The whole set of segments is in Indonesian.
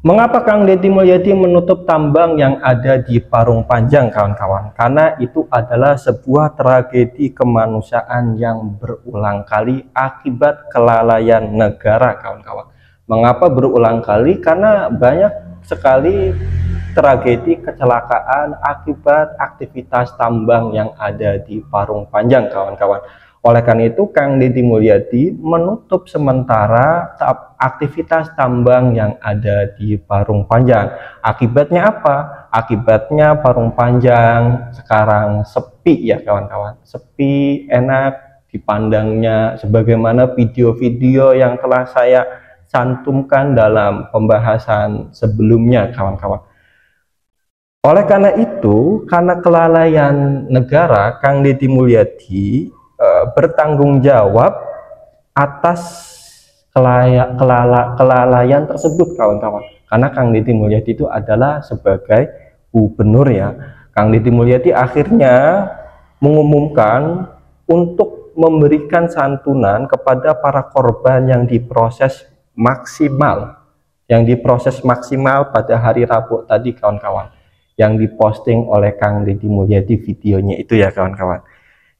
Mengapa Kang Deddy Mulyadi menutup tambang yang ada di Parung Panjang, kawan-kawan? Karena itu adalah sebuah tragedi kemanusiaan yang berulang kali akibat kelalaian negara, kawan-kawan. Mengapa berulang kali? Karena banyak sekali tragedi kecelakaan akibat aktivitas tambang yang ada di Parung Panjang, kawan-kawan. Oleh karena itu, Kang Deddy Mulyadi menutup sementara aktivitas tambang yang ada di Parung Panjang. Akibatnya apa? Akibatnya Parung Panjang sekarang sepi ya kawan-kawan. Sepi, enak dipandangnya, sebagaimana video-video yang telah saya cantumkan dalam pembahasan sebelumnya, kawan-kawan. Oleh karena itu, karena kelalaian negara, Kang Deddy Mulyadi bertanggung jawab atas kelalaian tersebut, kawan-kawan. Karena Kang Deddy Mulyadi itu adalah sebagai gubernur ya. Kang Deddy Mulyadi akhirnya mengumumkan untuk memberikan santunan kepada para korban yang diproses maksimal. Yang diproses maksimal pada hari Rabu tadi, kawan-kawan. Yang diposting oleh Kang Deddy Mulyadi videonya itu ya, kawan-kawan.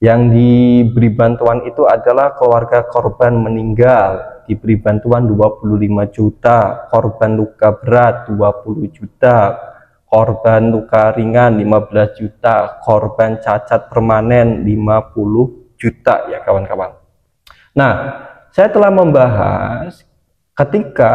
Yang diberi bantuan itu adalah keluarga korban meninggal, diberi bantuan 25 juta, korban luka berat 20 juta, korban luka ringan 15 juta, korban cacat permanen 50 juta ya kawan-kawan. Nah, saya telah membahas ketika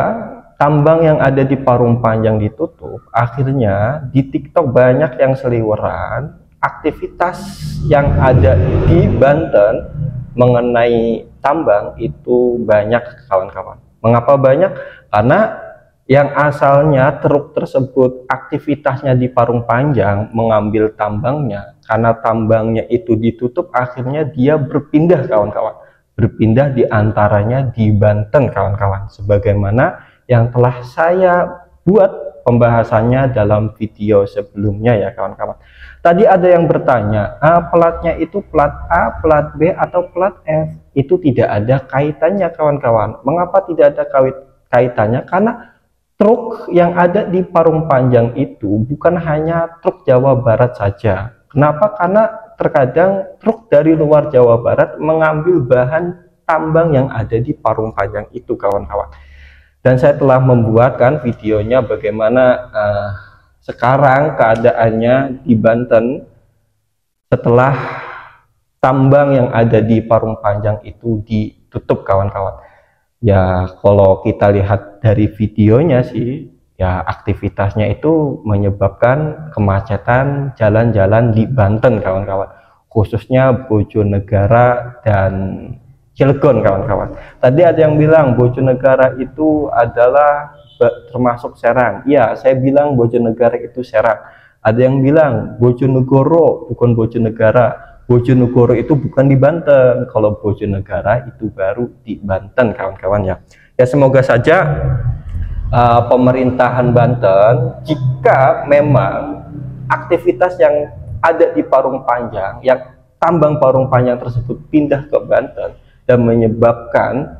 tambang yang ada di Parung Panjang ditutup, akhirnya di TikTok banyak yang seliweran aktivitas yang ada di Banten mengenai tambang itu banyak, kawan-kawan. Mengapa banyak? Karena yang asalnya truk tersebut aktivitasnya di Parung Panjang mengambil tambangnya, karena tambangnya itu ditutup, akhirnya dia berpindah, kawan-kawan. Berpindah diantaranya di Banten, kawan-kawan. Sebagaimana yang telah saya buat pembahasannya dalam video sebelumnya ya, kawan-kawan. Tadi ada yang bertanya, platnya itu plat A, plat B, atau plat F? Itu tidak ada kaitannya, kawan-kawan. Mengapa tidak ada kaitannya? Karena truk yang ada di Parung Panjang itu bukan hanya truk Jawa Barat saja. Kenapa? Karena terkadang truk dari luar Jawa Barat mengambil bahan tambang yang ada di Parung Panjang itu, kawan-kawan. Dan saya telah membuatkan videonya bagaimana sekarang keadaannya di Banten setelah tambang yang ada di Parung Panjang itu ditutup, kawan-kawan. Ya kalau kita lihat dari videonya sih, ya aktivitasnya itu menyebabkan kemacetan jalan-jalan di Banten, kawan-kawan. Khususnya Bojonegara dan Cilegon, kawan-kawan. Tadi ada yang bilang Bojonegara itu adalah termasuk Serang. Ya, saya bilang Bojonegara itu Serang. Ada yang bilang Bojonegoro, bukan Bojonegara. Bojonegoro itu bukan di Banten. Kalau Bojonegara itu baru di Banten, kawan-kawan ya. Ya semoga saja pemerintahan Banten, jika memang aktivitas yang ada di Parung Panjang, yang tambang Parung Panjang tersebut pindah ke Banten dan menyebabkan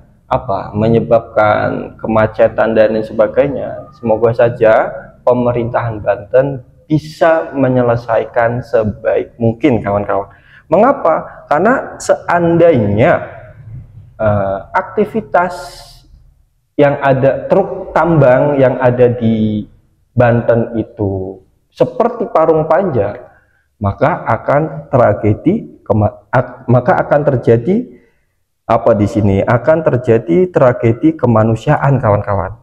menyebabkan kemacetan dan lain sebagainya, semoga saja pemerintahan Banten bisa menyelesaikan sebaik mungkin, kawan-kawan. Mengapa? Karena seandainya aktivitas yang ada, truk tambang yang ada di Banten itu seperti Parung Panjang, maka akan terjadi di sini akan terjadi tragedi kemanusiaan, kawan-kawan.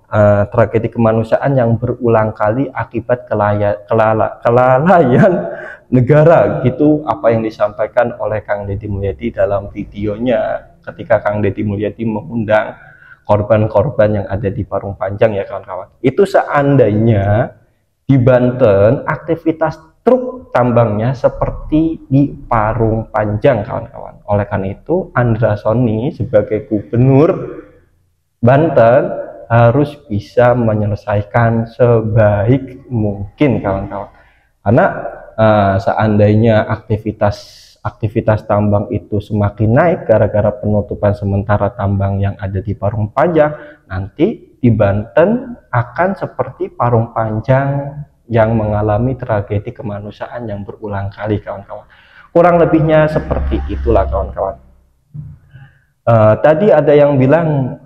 Tragedi kemanusiaan yang berulang kali akibat kelalaian negara, gitu apa yang disampaikan oleh Kang Deddy Mulyadi dalam videonya ketika Kang Deddy Mulyadi mengundang korban-korban yang ada di Parung Panjang ya, kawan-kawan. Itu seandainya di Banten aktivitas truk tambangnya seperti di Parung Panjang, kawan-kawan. Oleh karena itu, Andra Soni sebagai gubernur Banten harus bisa menyelesaikan sebaik mungkin, kawan-kawan. Karena seandainya aktivitas tambang itu semakin naik gara-gara penutupan sementara tambang yang ada di Parung Panjang, nanti di di Banten akan seperti Parung Panjang yang mengalami tragedi kemanusiaan yang berulang kali, kawan-kawan. Kurang lebihnya seperti itulah, kawan-kawan. Tadi ada yang bilang,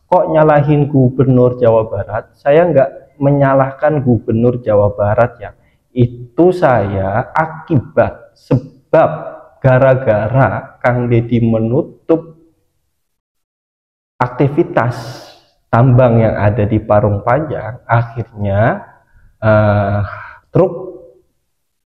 kok nyalahin Gubernur Jawa Barat? Saya nggak menyalahkan Gubernur Jawa Barat ya. Itu saya akibat, sebab gara-gara Kang Deddy menutup aktivitas tambang yang ada di Parung Panjang, akhirnya truk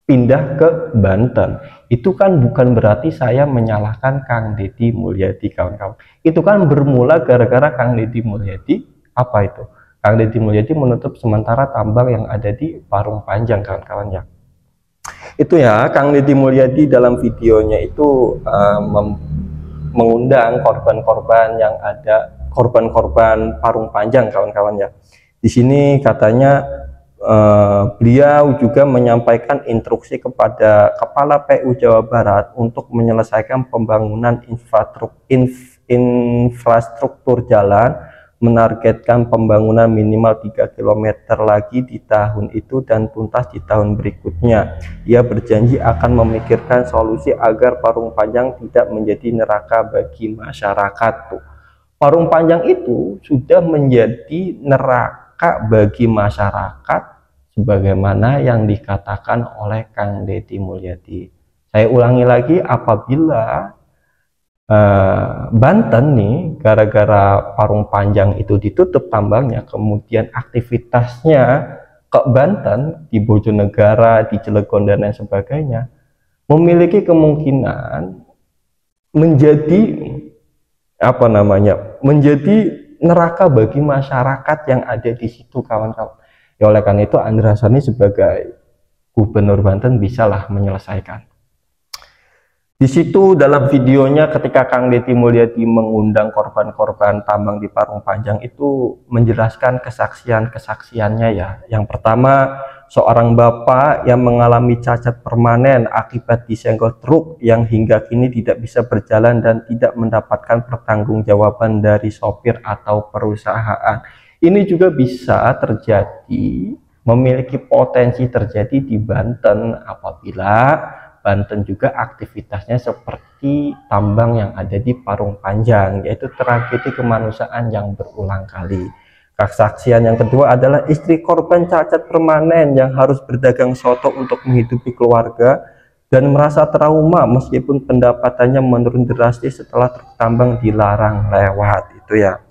pindah ke Banten. Itu kan bukan berarti saya menyalahkan Kang Deddy Mulyadi, kawan-kawan. Itu kan bermula gara-gara Kang Deddy Mulyadi, apa itu? Kang Deddy Mulyadi menutup sementara tambang yang ada di Parung Panjang, kawan-kawan ya. Itu ya, Kang Deddy Mulyadi dalam videonya itu mengundang korban-korban yang ada, korban-korban Parung Panjang, kawan-kawan ya. Di sini katanya beliau juga menyampaikan instruksi kepada Kepala PU Jawa Barat untuk menyelesaikan pembangunan infrastruktur jalan, menargetkan pembangunan minimal 3 km lagi di tahun itu dan tuntas di tahun berikutnya. Ia berjanji akan memikirkan solusi agar Parung Panjang tidak menjadi neraka bagi masyarakat. Parung Panjang itu sudah menjadi neraka bagi masyarakat sebagaimana yang dikatakan oleh Kang Deddy Mulyadi. Saya ulangi lagi, apabila Banten nih gara-gara Parung Panjang itu ditutup tambangnya, kemudian aktivitasnya ke Banten, di Bojonegara, di Cilegon dan lain sebagainya, memiliki kemungkinan menjadi menjadi neraka bagi masyarakat yang ada di situ, kawan-kawan. Ya, oleh karena itu Andra Sani sebagai Gubernur Banten bisalah menyelesaikan. Di situ dalam videonya ketika Kang Deddy Mulyadi mengundang korban-korban tambang di Parung Panjang itu menjelaskan kesaksiannya ya. Yang pertama, seorang bapak yang mengalami cacat permanen akibat disenggol truk yang hingga kini tidak bisa berjalan dan tidak mendapatkan pertanggungjawaban dari sopir atau perusahaan. Ini juga bisa terjadi, memiliki potensi terjadi di Banten apabila Banten juga aktivitasnya seperti tambang yang ada di Parung Panjang, yaitu tragedi kemanusiaan yang berulang kali. Kesaksian yang kedua adalah istri korban cacat permanen yang harus berdagang soto untuk menghidupi keluarga dan merasa trauma meskipun pendapatannya menurun drastis setelah truk tambang dilarang lewat, itu ya.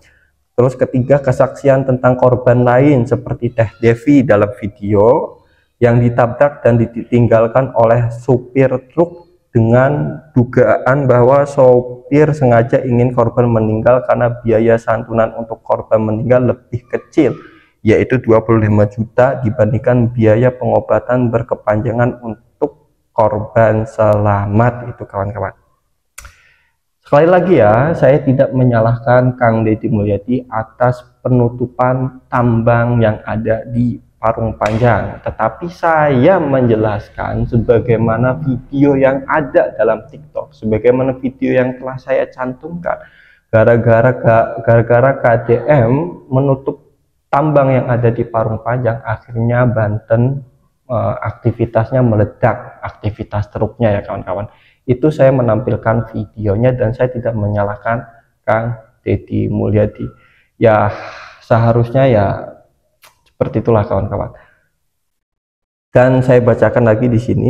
Terus ketiga, kesaksian tentang korban lain seperti Teh Devi dalam video yang ditabrak dan ditinggalkan oleh supir truk dengan dugaan bahwa sopir sengaja ingin korban meninggal karena biaya santunan untuk korban meninggal lebih kecil, yaitu 25 juta dibandingkan biaya pengobatan berkepanjangan untuk korban selamat, itu kawan-kawan. Sekali lagi ya, saya tidak menyalahkan Kang Deddy Mulyadi atas penutupan tambang yang ada di Parung Panjang, tetapi saya menjelaskan sebagaimana video yang ada dalam TikTok, sebagaimana video yang telah saya cantumkan. Gara-gara KDM menutup tambang yang ada di Parung Panjang, akhirnya Banten aktivitasnya meledak, aktivitas truknya ya kawan-kawan. Itu saya menampilkan videonya dan saya tidak menyalahkan Kang Deddy Mulyadi. Ya seharusnya ya seperti itulah kawan-kawan. Dan saya bacakan lagi di sini.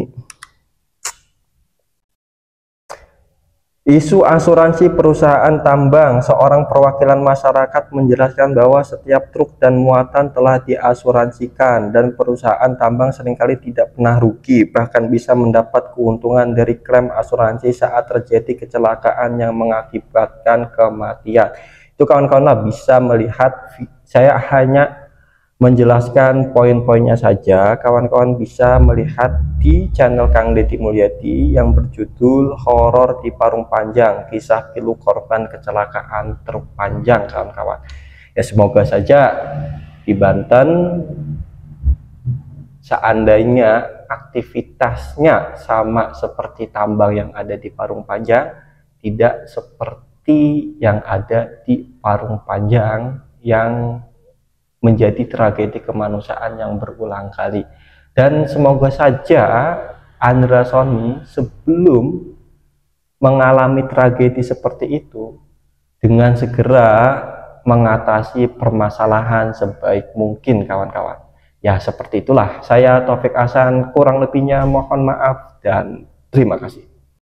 Isu asuransi perusahaan tambang, seorang perwakilan masyarakat menjelaskan bahwa setiap truk dan muatan telah diasuransikan dan perusahaan tambang seringkali tidak pernah rugi, bahkan bisa mendapat keuntungan dari klaim asuransi saat terjadi kecelakaan yang mengakibatkan kematian. Itu kawan-kawan bisa melihat, saya hanya menjelaskan poin-poinnya saja. Kawan-kawan bisa melihat di channel Kang Deddy Mulyadi yang berjudul Horor di Parung Panjang, kisah pilu korban kecelakaan truk panjang, kawan-kawan. Ya semoga saja di Banten seandainya aktivitasnya sama seperti tambang yang ada di Parung Panjang, tidak seperti yang ada di Parung Panjang yang menjadi tragedi kemanusiaan yang berulang kali. Dan semoga saja Andra Sony sebelum mengalami tragedi seperti itu dengan segera mengatasi permasalahan sebaik mungkin, kawan-kawan. Ya, seperti itulah. Saya Taufik Hasan, kurang lebihnya mohon maaf dan terima kasih.